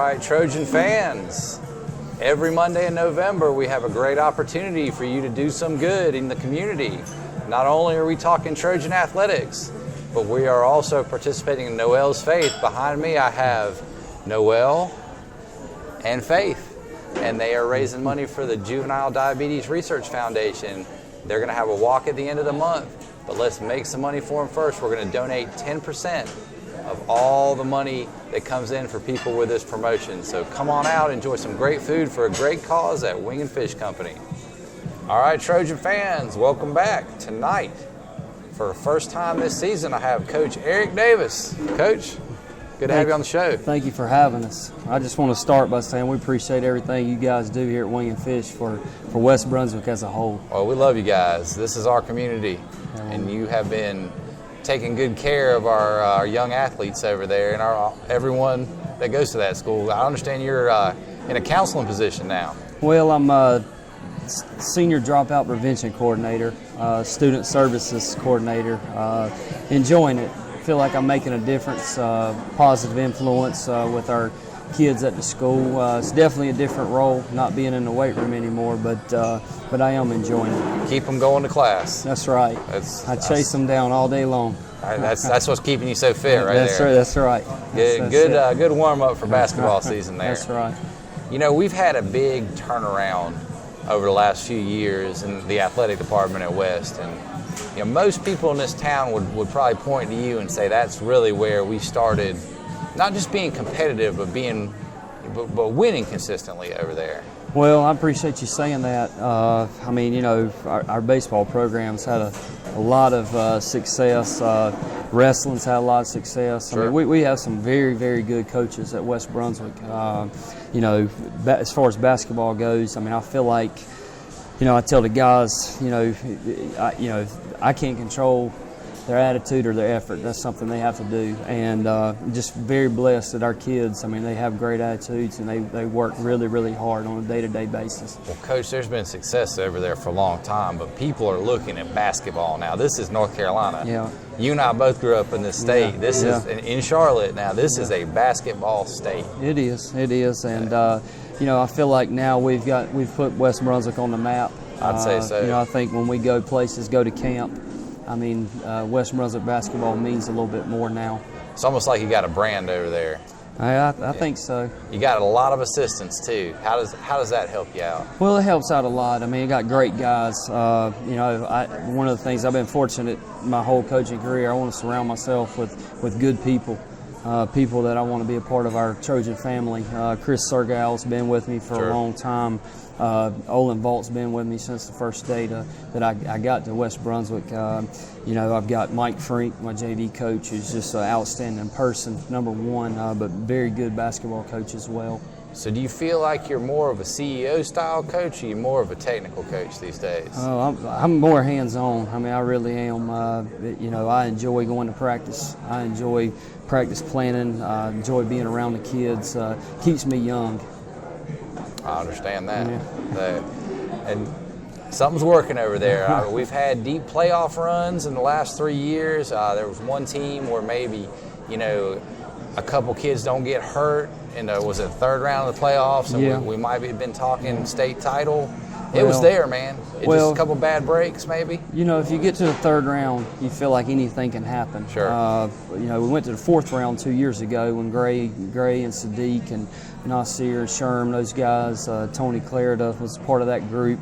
right, Trojan fans, every Monday in November we have a great opportunity for you to do some good in the community. Not only are we talking Trojan athletics, but we are also participating in Noel's Faith. Behind me I have Noel and Faith, and they are raising money for the Juvenile Diabetes Research Foundation. They're going to have a walk at the end of the month, but let's make some money for them first. We're going to donate 10% of all the money that comes in for people with this promotion. So come on out, enjoy some great food for a great cause at Wing and Fish Company. All right, Trojan fans, welcome back. Tonight, for the first time this season, I have Coach Eric Davis. Coach, good to have you on the show. Thank you for having us. I just want to start by saying we appreciate everything you guys do here at Wing and Fish for West Brunswick as a whole. Well, we love you guys. This is our community, and you have been taking good care of our young athletes over there and everyone that goes to that school. I understand you're in a counseling position now. Well, I'm a senior dropout prevention coordinator, student services coordinator, enjoying it. Feel like I'm making a difference, positive influence with our kids at the school. It's definitely a different role, not being in the weight room anymore, but I am enjoying it. Keep them going to class. That's right. I chase them down all day long. That's what's keeping you so fit right there. That's right. Good warm up for basketball season there. That's right. You know, we've had a big turnaround over the last few years in the athletic department at West, and you know, most people in this town would probably point to you and say that's really where we started, not just being competitive, but winning consistently over there. Well, I appreciate you saying that. I mean, you know, our baseball program's had a lot of success. Wrestling's had a lot of success. Sure. I mean, we have some very, very good coaches at West Brunswick. You know, as far as basketball goes, I mean, I feel like, you know, I tell the guys, you know, I can't control their attitude or their effort. That's something they have to do. And just very blessed that our kids, I mean, they have great attitudes and they work really, really hard on a day-to-day basis. Well, Coach, there's been success over there for a long time, but people are looking at basketball now. This is North Carolina. Yeah. You and I both grew up in this state. Yeah. This is in Charlotte now. This is a basketball state. It is. And, you know, I feel like now we've put West Brunswick on the map. I'd say so. You know, I think when we go places, go to camp, I mean, West Brunswick basketball means a little bit more now. It's almost like you got a brand over there. I think so. You got a lot of assistants too. How does that help you out? Well, it helps out a lot. I mean, you got great guys. You know, one of the things I've been fortunate my whole coaching career, I want to surround myself with good people. People that I want to be a part of our Trojan family. Chris Sergal's been with me for Sure. a long time. Olin Vault's been with me since the first day that I got to West Brunswick. You know, I've got Mike Frink, my JV coach, who's just an outstanding person, number one, but very good basketball coach as well. So do you feel like you're more of a CEO style coach, or you're more of a technical coach these days? Oh, I'm more hands-on. I mean, I really am. You know, I enjoy going to practice. I enjoy practice planning. I enjoy being around the kids. Keeps me young. I understand that. Yeah. And something's working over there. We've had deep playoff runs in the last 3 years. There was one team where maybe, you know, a couple kids don't get hurt, and was it the third round of the playoffs, and yeah. we might have been talking state title. It was there, man. Just a couple bad breaks, maybe. You know, if you get to the third round, you feel like anything can happen. Sure. You know, we went to the fourth round 2 years ago when Gray and Sadiq and Nasir, Sherm, those guys, Tony Clarida was part of that group.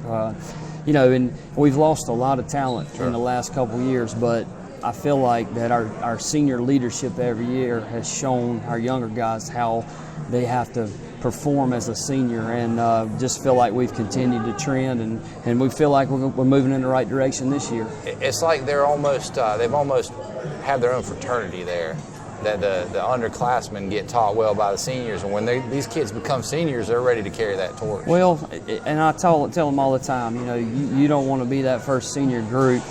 You know, and we've lost a lot of talent in the last couple of years, but I feel like that our senior leadership every year has shown our younger guys how they have to perform as a senior, and just feel like we've continued to trend, and we feel like we're moving in the right direction this year. It's like they've almost had their own fraternity there, that the underclassmen get taught well by the seniors, and when these kids become seniors, they're ready to carry that torch. Well, and I tell them all the time, you know, you don't want to be that first senior group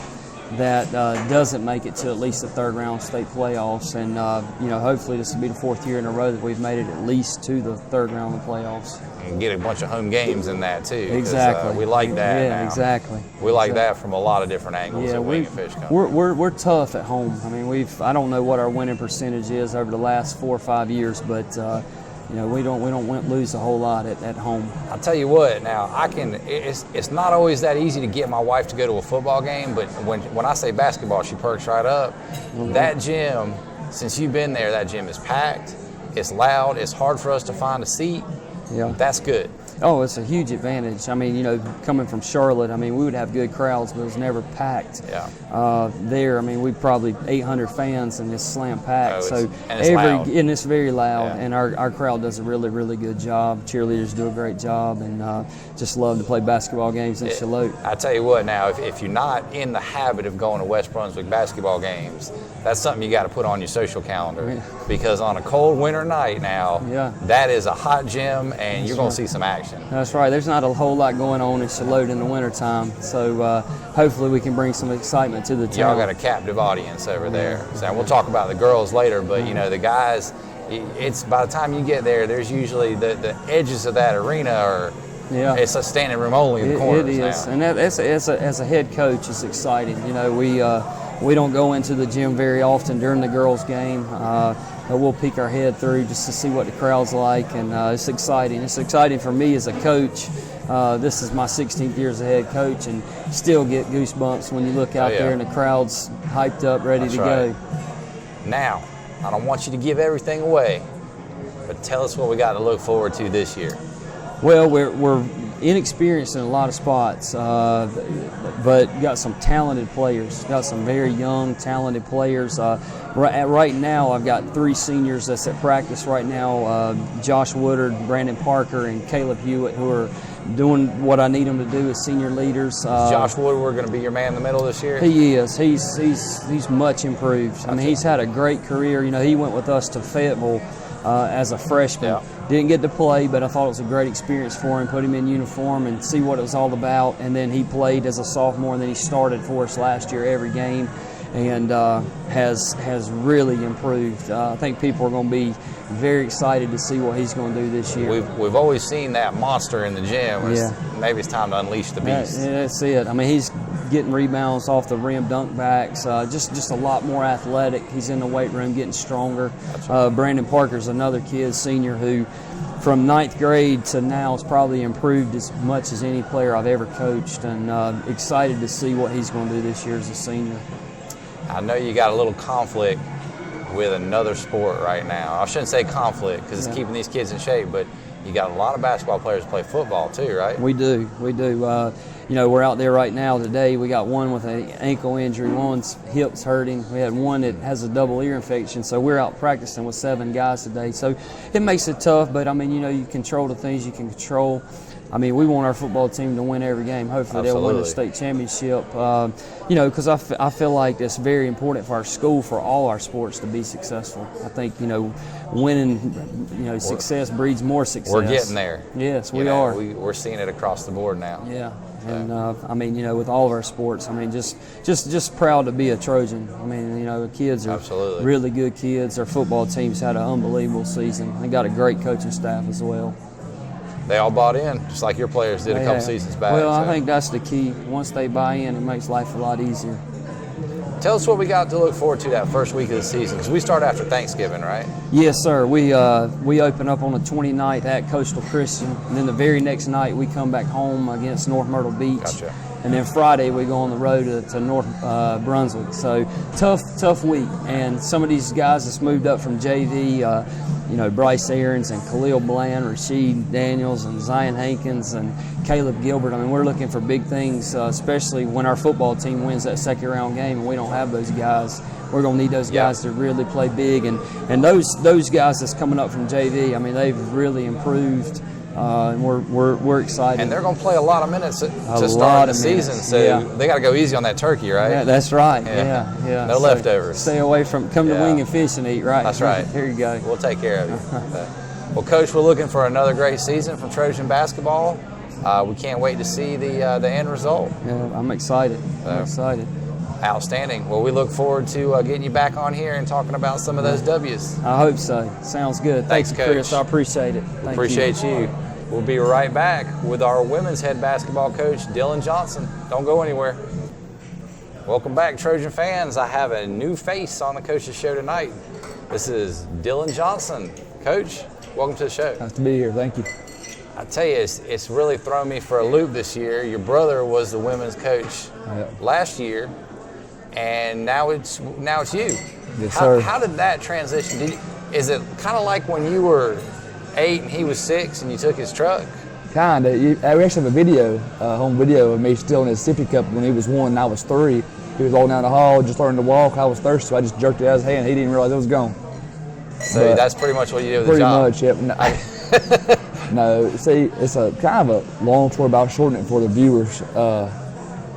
that doesn't make it to at least the third round state playoffs, and you know, hopefully this will be the fourth year in a row that we've made it at least to the third round of the playoffs. And get a bunch of home games in that too. Exactly. We like that. Yeah, now. exactly. We like that from a lot of different angles. Yeah, at Wing and Fish Company. we're tough at home. I mean, I don't know what our winning percentage is over the last 4 or 5 years, but we don't lose a whole lot at home. I'll tell you what. Now it's not always that easy to get my wife to go to a football game, but when I say basketball, she perks right up. Mm-hmm. That gym, since you've been there, that gym is packed. It's loud. It's hard for us to find a seat. Yeah, that's good. Oh, it's a huge advantage. I mean, coming from Charlotte, I mean, we would have good crowds, but it was never packed. Yeah. There, I mean, we probably 800 fans and it's slam packed. It's loud. And it's very loud. Yeah. And our crowd does a really, really good job. Cheerleaders do a great job, and just love to play basketball games in Charlotte. I tell you what, now, if you're not in the habit of going to West Brunswick basketball games, that's something you got to put on your social calendar, because on a cold winter night now, that is a hot gym, and you're going to see some action. That's right. There's not a whole lot going on in Charlotte in the wintertime, so hopefully we can bring some excitement to the town. Y'all got a captive audience over there. So we'll talk about the girls later, but the guys, it's by the time you get there, there's usually the edges of that arena are. Yeah, it's a standing room only in the corners. It is, now. And as a head coach, it's exciting. We don't go into the gym very often during the girls' game. But we'll peek our head through just to see what the crowd's like, and it's exciting. It's exciting for me as a coach. This is my 16th year as a head coach, and still get goosebumps when you look out there and the crowd's hyped up, ready to go. Now, I don't want you to give everything away, but tell us what we got to look forward to this year. Well, we're inexperienced in a lot of spots, but got some talented players. Got some very young, talented players. Right now, I've got 3 seniors that's at practice right now. Josh Woodard, Brandon Parker, and Caleb Hewitt, who are doing what I need them to do as senior leaders. Josh Woodard going to be your man in the middle this year? He is. He's much improved. I mean, he's had a great career. He went with us to Fayetteville as a freshman. Yeah. Didn't get to play, but I thought it was a great experience for him. Put him in uniform and see what it was all about. And then he played as a sophomore, and then he started for us last year every game, and has really improved. I think people are going to be very excited to see what he's going to do this year. We've always seen that monster in the gym. Maybe it's time to unleash the beast. That's it. I mean, he's getting rebounds off the rim, dunk backs, just a lot more athletic. He's in the weight room getting stronger. Right. Brandon Parker's another kid, senior, who from 9th grade to now has probably improved as much as any player I've ever coached, and excited to see what he's going to do this year as a senior. I know you got a little conflict with another sport right now. I shouldn't say conflict because it's keeping these kids in shape, but you got a lot of basketball players play football too, right? We do. We're out there right now today. We got one with an ankle injury, one's hips hurting. We had one that has a double ear infection, so we're out practicing with 7 guys today. So it makes it tough, but I mean, you control the things you can control. I mean, we want our football team to win every game. Hopefully they'll win the state championship. Because I feel like it's very important for our school, for all our sports, to be successful. I think, winning, success breeds more success. We're getting there. Yes, we are. We're seeing it across the board now. Yeah. And, with all of our sports, I mean, just proud to be a Trojan. I mean, the kids are really good kids. Our football team's had an unbelievable season. They got a great coaching staff as well. They all bought in, just like your players did a couple seasons back. Well, I think that's the key. Once they buy in, it makes life a lot easier. Tell us what we got to look forward to that first week of the season, because we start after Thanksgiving, right? Yes, sir. We open up on the 29th at Coastal Christian, and then the very next night we come back home against North Myrtle Beach. Gotcha. And then Friday we go on the road to North Brunswick. So tough week. And some of these guys that's moved up from JV, Bryce Aarons and Khalil Bland, Rasheed Daniels and Zion Hankins and Caleb Gilbert. I mean, we're looking for big things, especially when our football team wins that second round game and we don't have those guys. We're going to need those guys to really play big. And those guys that's coming up from JV, I mean, they've really improved. And we're excited. And they're going to play a lot of minutes to start the season, so they got to go easy on that turkey, right? Yeah, that's right. Yeah. No leftovers. Stay away from, come to Wing and Fish and eat, right? That's right. Here you go. We'll take care of you. Well, Coach, we're looking for another great season from Trojan basketball. We can't wait to see the end result. Yeah, I'm excited. Outstanding. Well, we look forward to getting you back on here and talking about some of those W's. I hope so. Sounds good. Thanks, Coach. Chris. I appreciate it. Appreciate you. We'll be right back with our women's head basketball coach, Dylan Johnson. Don't go anywhere. Welcome back, Trojan fans. I have a new face on the Coach's Show tonight. This is Dylan Johnson. Coach, Welcome to the show. Nice to be here. Thank you. I tell you, it's really thrown me for a loop this year. Your brother was the women's coach last year, and now it's you. Yes, sir. How did that transition? Is it kind of like when you were 8 and he was 6 and you took his truck? Kinda. We actually have a video, home video of me stealing his sippy cup when he was 1 and I was 3. He was all down the hall, just learning to walk. I was thirsty, so I just jerked it out of his hand. He didn't realize it was gone. So that's pretty much what you did with pretty the job? Much, yep. No, see, it's a kind of a long story, but I'll shorten it for the viewers.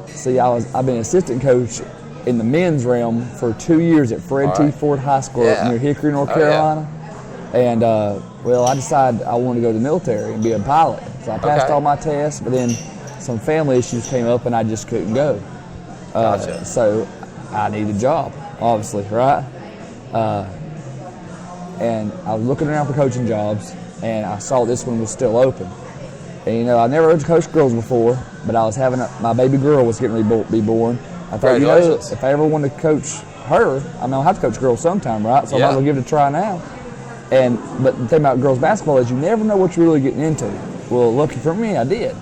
See, I've been assistant coach in the men's realm for 2 years at Fred T. Ford High School up near Hickory, North Carolina. And well, I decided I wanted to go to the military and be a pilot. So I passed all my tests, but then some family issues came up and I just couldn't go. Gotcha. So I needed a job, obviously, right? And I was looking around for coaching jobs, and I saw this one was still open. And you know, I never coached girls before, but I was having my baby girl was getting ready to be born. I thought, you know, if I ever wanted to coach her, I mean, I'll have to coach girls sometime, right? So I might as well give it a try now. But the thing about girls basketball is you never know what you're really getting into. Well, lucky for me, I did.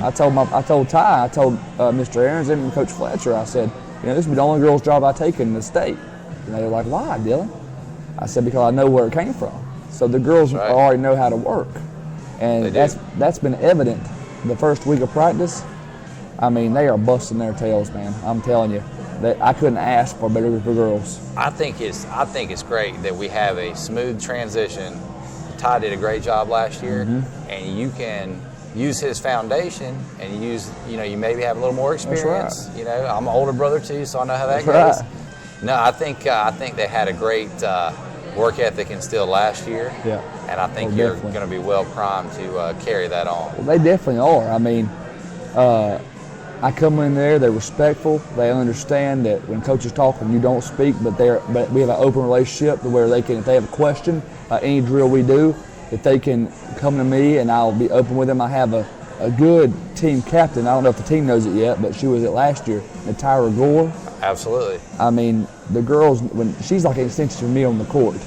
I told Ty, I told Mr. Aarons and Coach Fletcher, I said, you know, this will be the only girls' job I take in the state. And they were like, why, Dylan? I said, because I know where it came from. So the girls already know how to work. And that's been evident the first week of practice. I mean, they are busting their tails, man. I'm telling you. That I couldn't ask for a better group of girls. I think it's great that we have a smooth transition. Ty did a great job last year, and you can use his foundation and you maybe have a little more experience. Right. You know, I'm an older brother too, so I know how that goes. Right. No, I think they had a great work ethic instilled last year. Yeah. And I think you're going to be well primed to carry that on. Well, they definitely are. I mean, I come in there, they're respectful. They understand that when coaches talk, you don't speak, but we have an open relationship to where they can, if they have a question about any drill we do, if they can come to me and I'll be open with them. I have a good team captain. I don't know if the team knows it yet, but she was it last year, Natyra Gore. Absolutely. I mean, the girls, when she's like an extension of me on the court.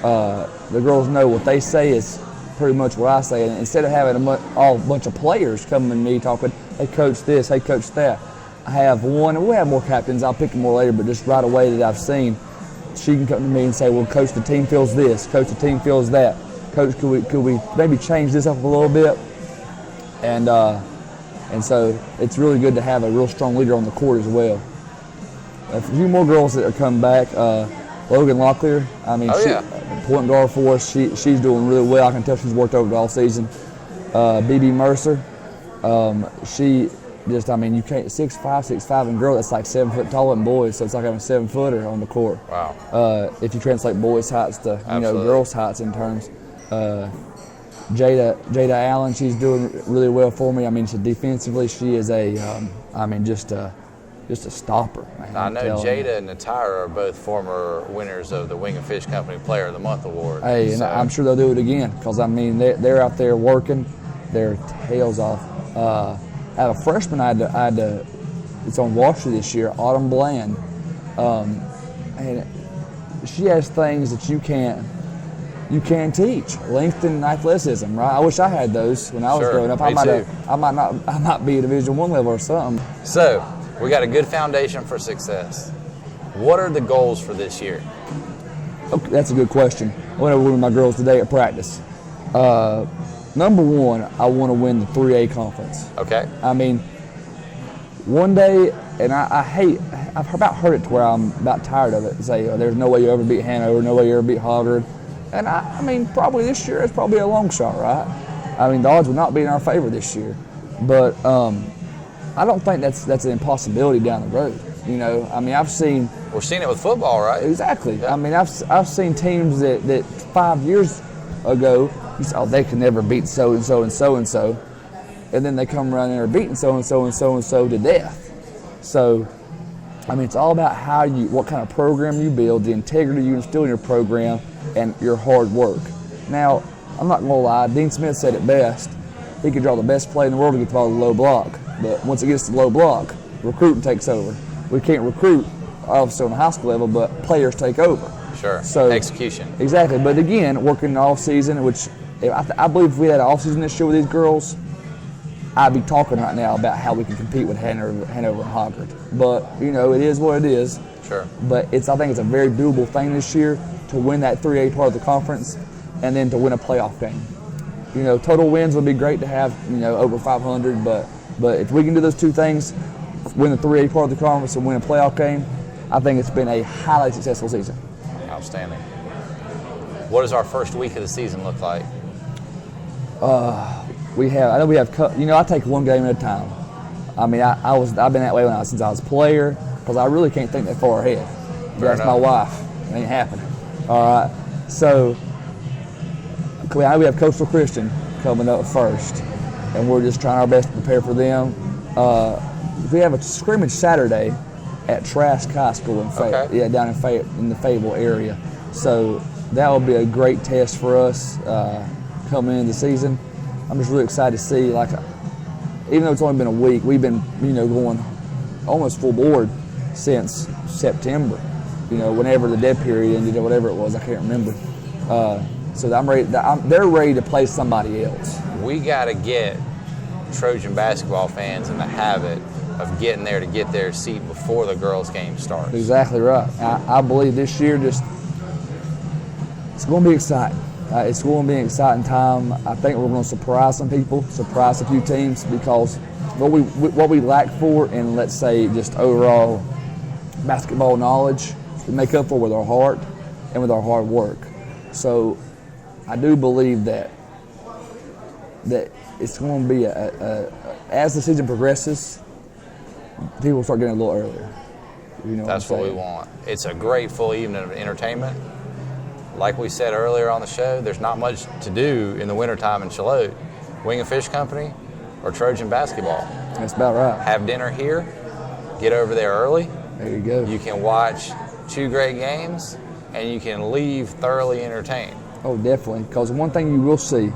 The girls know what they say is pretty much what I say. And instead of having a bunch of players coming to me talking, hey, coach this, hey, coach that, I have one, and we'll have more captains. I'll pick them more later, but just right away that I've seen, she can come to me and say, well, coach, the team feels this. Coach, the team feels that. Coach, could we maybe change this up a little bit? And so it's really good to have a real strong leader on the court as well. A few more girls that are coming back. Logan Locklear, I mean, point guard for us. She's doing really well. I can tell she's worked over the all season. BB Mercer, she just, I mean, you can't 6'5" in girl. That's like 7 foot taller than boys, so it's like having a 7-footer on the court. Wow. If you translate boys' heights to girls' heights in terms. Jada Allen, she's doing really well for me. I mean, defensively, she is just a stopper. Man, I know Jada and Natyra are both former winners of the Wing and Fish Company Player of the Month award. Hey, and I'm sure they'll do it again because, I mean, they're out there working their tails off. I have a freshman it's on Wall Street this year, Autumn Bland. And she has things that you can't teach. Length and athleticism, right? I wish I had those when I was growing up. I might be a Division I level or something. So, we got a good foundation for success. What are the goals for this year? Okay, that's a good question. I went over with my girls today at practice. Number one, I want to win the 3A conference. Okay. I mean, one day, and I've about heard it to where I'm about tired of it. Say, there's no way you ever beat Hanover, no way you ever beat Hoggard. And I mean, probably this year it's probably a long shot, right? I mean, the odds would not be in our favor this year. But I don't think that's an impossibility down the road. You know, I mean, we're seeing it with football, right? Exactly. Yeah. I mean, I've seen teams that 5 years ago, you say, they can never beat so and so and so and so, and then they come around and are beating so and so and so and so to death. So, I mean, it's all about what kind of program you build, the integrity you instill in your program, and your hard work. Now, I'm not gonna lie. Dean Smith said it best. He could draw the best play in the world to get the ball to the low block. But once it gets to the low block, recruiting takes over. We can't recruit, obviously, on the high school level, but players take over. Sure. So Execution. Exactly. But again, working all season, which I believe if we had an off season this year with these girls, I'd be talking right now about how we can compete with Hanover and Hoggard. But it is what it is. Sure. But I think it's a very doable thing this year to win that 3A part of the conference, and then to win a playoff game. Total wins would be great to have. Over 500. But if we can do those two things, win the 3A part of the conference and win a playoff game, I think it's been a highly successful season. Outstanding. What does our first week of the season look like? I take one game at a time. I mean, I've been that way since I was a player, because I really can't think that far ahead. That's my wife. It ain't happening. All right. So we have Coastal Christian coming up first, and we're just trying our best to prepare for them. We have a scrimmage Saturday at Trask High School down in the Fayetteville area. So that will be a great test for us coming into the season. I'm just really excited to see, even though it's only been a week, we've been, going almost full board since September, whenever the dead period ended or whatever it was, I can't remember. So I'm ready. They're ready to play somebody else. We got to get Trojan basketball fans in the habit of getting there to get their seat before the girls' game starts. Exactly right. I believe this year it's going to be exciting. It's going to be an exciting time. I think we're going to surprise some people, surprise a few teams, because what we lack for in, let's say, just overall basketball knowledge, we make up for with our heart and with our hard work. So I do believe that it's going to be as the season progresses, people start getting a little earlier. That's what we want. It's a great full evening of entertainment. Like we said earlier on the show, there's not much to do in the wintertime in Charlotte. Wing and Fish Company or Trojan basketball. That's about right. Have dinner here, get over there early. There you go. You can watch 2 great games, and you can leave thoroughly entertained. Oh, definitely. Because one thing you will see,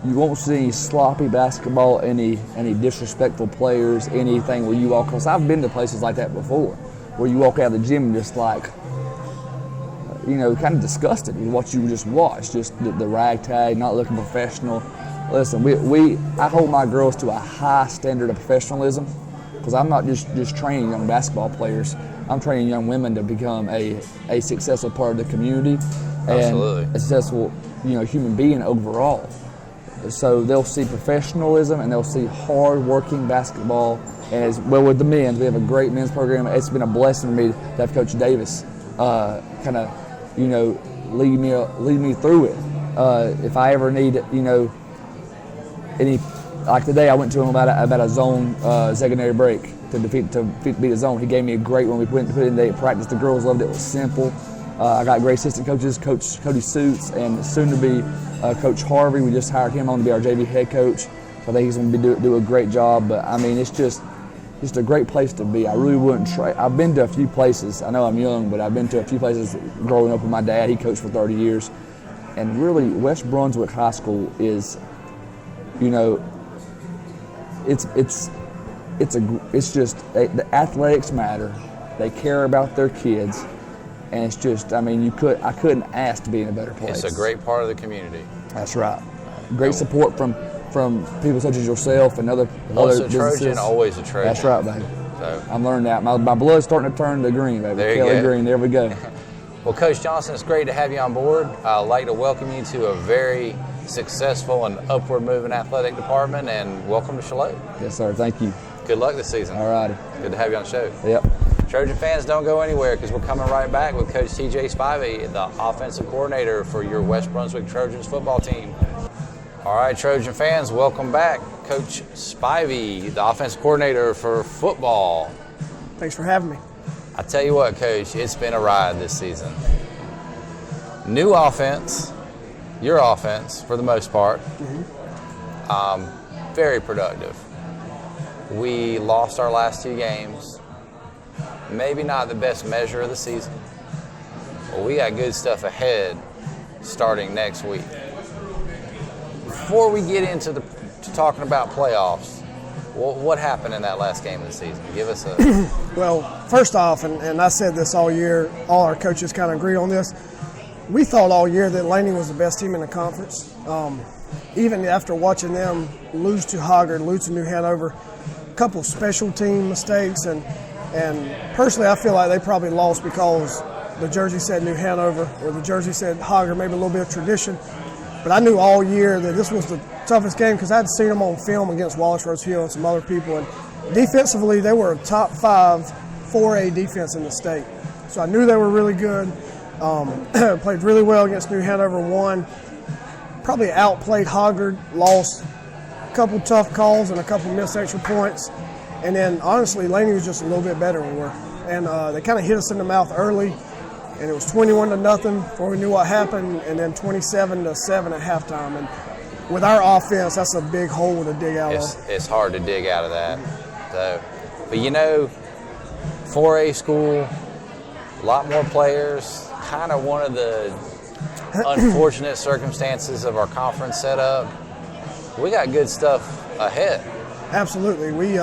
you won't see any sloppy basketball, any disrespectful players, anything where you walk. Because I've been to places like that before, where you walk out of the gym and just kind of disgusted with what you just watched, just the ragtag, not looking professional. Listen, I hold my girls to a high standard of professionalism, because I'm not just training young basketball players. I'm training young women to become a successful part of the community and a successful human being overall. So they'll see professionalism and they'll see hard-working basketball. And as well with the men's, we have a great men's program. It's been a blessing for me to have Coach Davis lead me through it. If I ever need any, like today, I went to him about a zone secondary break to beat a zone. He gave me a great one. We put in day practice. The girls loved it. It was simple. I got great assistant coaches, Coach Cody Suits, and soon to be Coach Harvey. We just hired him on to be our JV head coach. So I think he's going to do a great job. But I mean, it's just a great place to be. I really wouldn't trade. I've been to a few places. I know I'm young, but I've been to a few places growing up with my dad. He coached for 30 years. And really, West Brunswick High School is, the athletics matter. They care about their kids. And it's just, I couldn't ask to be in a better place. It's a great part of the community. That's right. Great support from people such as yourself and other businesses. Trojan, always a Trojan. That's right, baby. So I'm learning that. My blood's starting to turn to green, baby. There you Kelly go. Green, there we go. Well, Coach Johnson, it's great to have you on board. I'd like to welcome you to a very successful and upward-moving athletic department, and welcome to Charlotte. Yes, sir. Thank you. Good luck this season. All righty. Good to have you on the show. Yep. Trojan fans, don't go anywhere, because we're coming right back with Coach TJ Spivey, the offensive coordinator for your West Brunswick Trojans football team. All right, Trojan fans, welcome back. Coach Spivey, the offensive coordinator for football. Thanks for having me. I tell you what, Coach, it's been a ride this season. New offense, your offense for the most part, very productive. We lost our last 2 games. Maybe not the best measure of the season, but we got good stuff ahead starting next week. Before we get into talking about playoffs, What happened in that last game of the season? Give us a. Well, first off, and I said this all year, all our coaches kind of agreed on this. We thought all year that Laney was the best team in the conference. Even after watching them lose to Hoggard, lose to New Hanover, a couple special team mistakes, and personally I feel like they probably lost because the jersey said New Hanover or the jersey said Hoggard, maybe a little bit of tradition. But I knew all year that this was the toughest game because I'd seen them on film against Wallace Rose Hill and some other people. And defensively, they were a top 5 4A defense in the state. So I knew they were really good. Played really well against New Hanover, won. Probably outplayed Hoggard, lost a couple tough calls and a couple missed extra points. And then, honestly, Laney was just a little bit better than we were. And they kind of hit us in the mouth early. And it was 21-0 before we knew what happened, and then 27-7 at halftime. And with our offense, that's a big hole to dig out of. It's hard to dig out of that. So, but 4A school, a lot more players. Kind of one of the unfortunate circumstances of our conference setup. We got good stuff ahead. Absolutely. We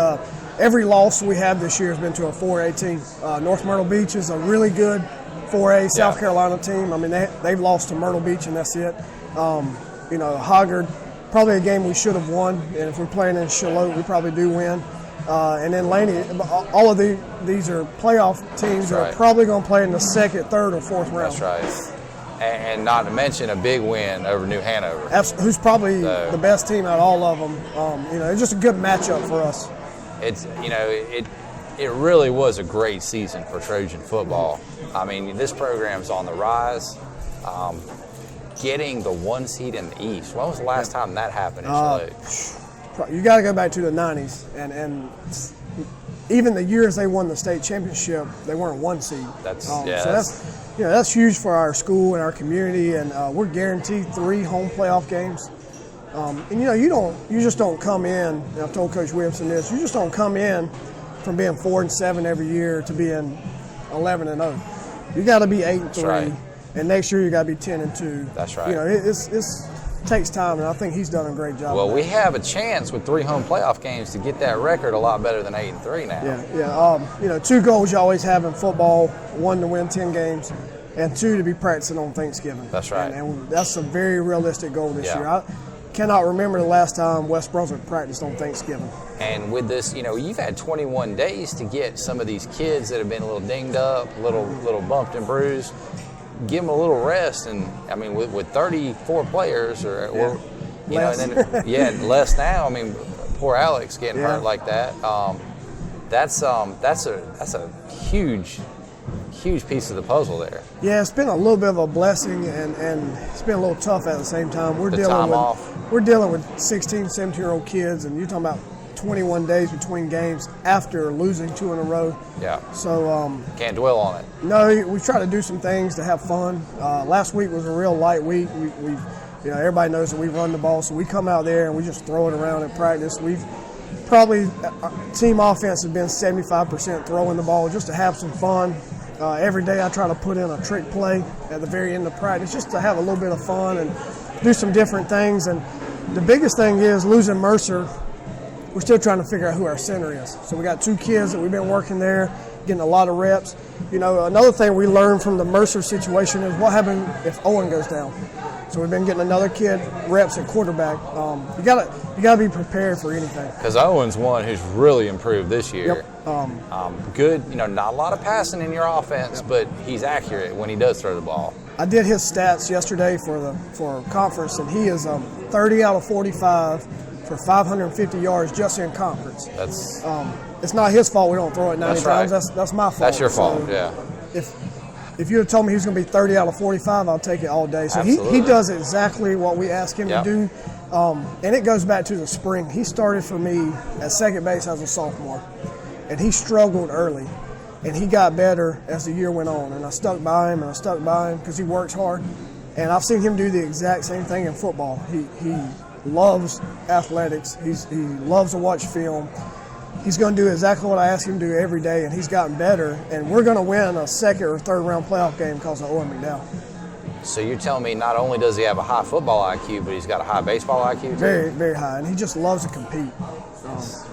every loss we have this year has been to a 4A team. North Myrtle Beach is a really good 4A South Carolina team. I mean, they've lost to Myrtle Beach, and that's it. Hoggard, probably a game we should have won, and if we're playing in Charlotte, we probably do win. And then Laney, all of these are playoff teams that are probably going to play in the second, third, or fourth round. That's right. And not to mention a big win over New Hanover. Who's probably the best team out of all of them. It's just a good matchup for us. It really was a great season for Trojan football. I mean, this program's on the rise. Getting the 1 seed in the East. When was the last time that happened in Charlotte? You got to go back to the 90s. And even the years they won the state championship, they weren't 1 seed. That's huge for our school and our community. And we're guaranteed 3 home playoff games. You just don't come in. And I've told Coach Williamson this. You just don't come in from being 4-7 every year to being 11-0. You got to be 8-3, right. And next year you got to be 10-2. That's right. It takes time, and I think he's done a great job. Well, we have a chance with 3 home playoff games to get that record a lot better than 8-3 now. Yeah. 2 goals you always have in football: 1 to win 10 games, and 2 to be practicing on Thanksgiving. That's right. And that's a very realistic goal this year. I cannot remember the last time West Brunswick practiced on Thanksgiving. And with this, you've had 21 days to get some of these kids that have been a little dinged up, a little bumped and bruised, give them a little rest. And I mean, with 34 players, less. and then less now. I mean, poor Alex getting hurt like that. That's a huge piece of the puzzle there. Yeah, it's been a little bit of a blessing, and it's been a little tough at the same time. We're dealing with 16, 17-year-old kids, and you're talking about 21 days between games after losing 2 in a row. Yeah. So can't dwell on it. No, we try to do some things to have fun. Last week was a real light week. We everybody knows that we run the ball, so we come out there and we just throw it around in practice. We've probably team offense has been 75% throwing the ball just to have some fun. Every day I try to put in a trick play at the very end of practice just to have a little bit of fun and do some different things. And the biggest thing is losing Mercer. We're still trying to figure out who our center is. So we got 2 kids that we've been working there, getting a lot of reps. Another thing we learned from the Mercer situation is what happens if Owen goes down. So we've been getting another kid reps at quarterback. You gotta be prepared for anything. Because Owen's one who's really improved this year. Yep. Good. Not a lot of passing in your offense, but he's accurate when he does throw the ball. I did his stats yesterday for conference, and he is 30 out of 45 for 550 yards just in conference. That's it's not his fault we don't throw it 90 times. Right. That's my fault. That's your fault. So yeah. If you had told me he was going to be 30 out of 45, I'll take it all day. So he does exactly what we ask him to do. And it goes back to the spring. He started for me at second base as a sophomore, and he struggled early. And he got better as the year went on. And I stuck by him because he works hard. And I've seen him do the exact same thing in football. He loves athletics. He loves to watch film. He's going to do exactly what I ask him to do every day, and he's gotten better. And we're going to win a second or third round playoff game because of Owen McDowell. So you're telling me not only does he have a high football IQ, but he's got a high baseball IQ too? Very, very high. And he just loves to compete.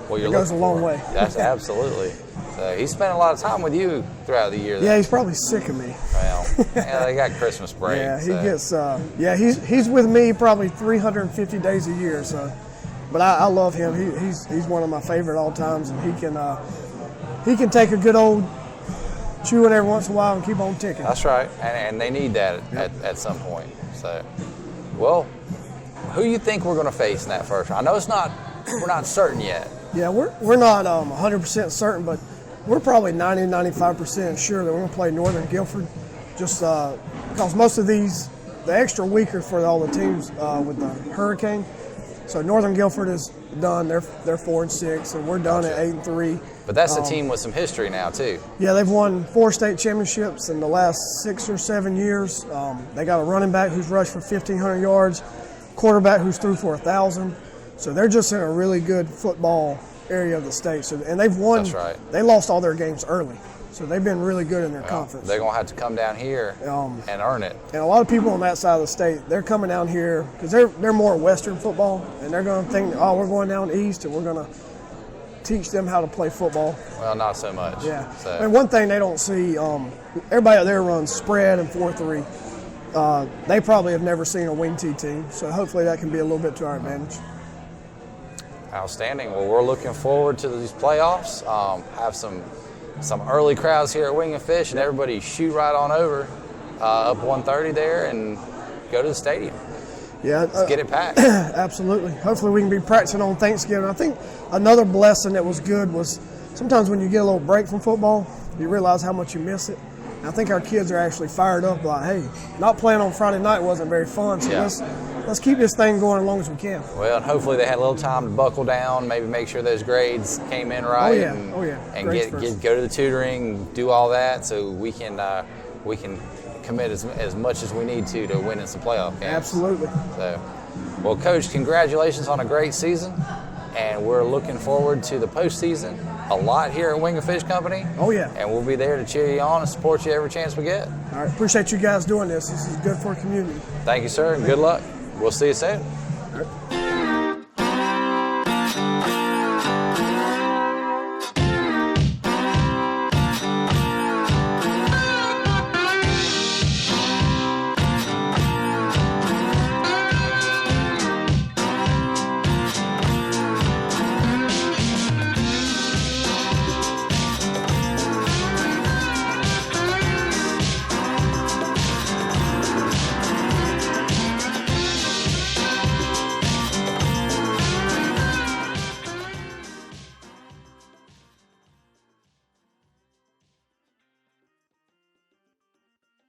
Well, it goes a long way. That's absolutely. So he's spent a lot of time with you throughout the year. Yeah, he's probably sick of me. Well, yeah, they got Christmas break. Yeah, he so. gets. He's with me probably 350 days a year. So, but I love him. He's one of my favorite all times, and he can take a good old chewing every once in a while and keep on ticking. That's right, and they need that at some point. So, well, who you think we're going to face in that first round? I know we're not certain yet. Yeah, we're not 100% certain, but we're probably 95% sure that we're going to play Northern Guilford, just because most of the extra week are for all the teams with the hurricane. So Northern Guilford is done; they're 4-6, and we're done at 8-3. But that's a team with some history now too. Yeah, they've won 4 state championships in the last 6 or 7 years. They got a running back who's rushed for 1,500 yards, quarterback who's threw for 1,000. So they're just in a really good football area of the state. So, and they've won. That's right. They lost all their games early, so they've been really good in their conference. They're gonna have to come down here and earn it. And a lot of people on that side of the state, they're coming down here because they're more Western football, and they're going to think, oh, we're going down east and we're going to teach them how to play football. Well, not so much. Yeah. So. And one thing they don't see, everybody out there runs spread and 4-3. They probably have never seen a wing T team, so hopefully that can be a little bit to our advantage. Outstanding. Well, we're looking forward to these playoffs. Have some early crowds here at Wing and Fish, and everybody shoot right on over up 130 there and go to the stadium. Yeah, let's get it packed. Absolutely. Hopefully we can be practicing on Thanksgiving. I think another blessing that was good was sometimes when you get a little break from football, you realize how much you miss it. And I think our kids are actually fired up like, hey, not playing on Friday night wasn't very fun, so let's keep this thing going as long as we can. Well, and hopefully they had a little time to buckle down, maybe make sure those grades came in right. And go to the tutoring, do all that, so we can commit as much as we need to winning some playoff games. Absolutely. So, well, Coach, congratulations on a great season, and we're looking forward to the postseason a lot here at Wing and Fish Company. Oh, yeah. And we'll be there to cheer you on and support you every chance we get. All right. Appreciate you guys doing this. This is good for our community. Thank you, sir, and good luck. We'll see you soon.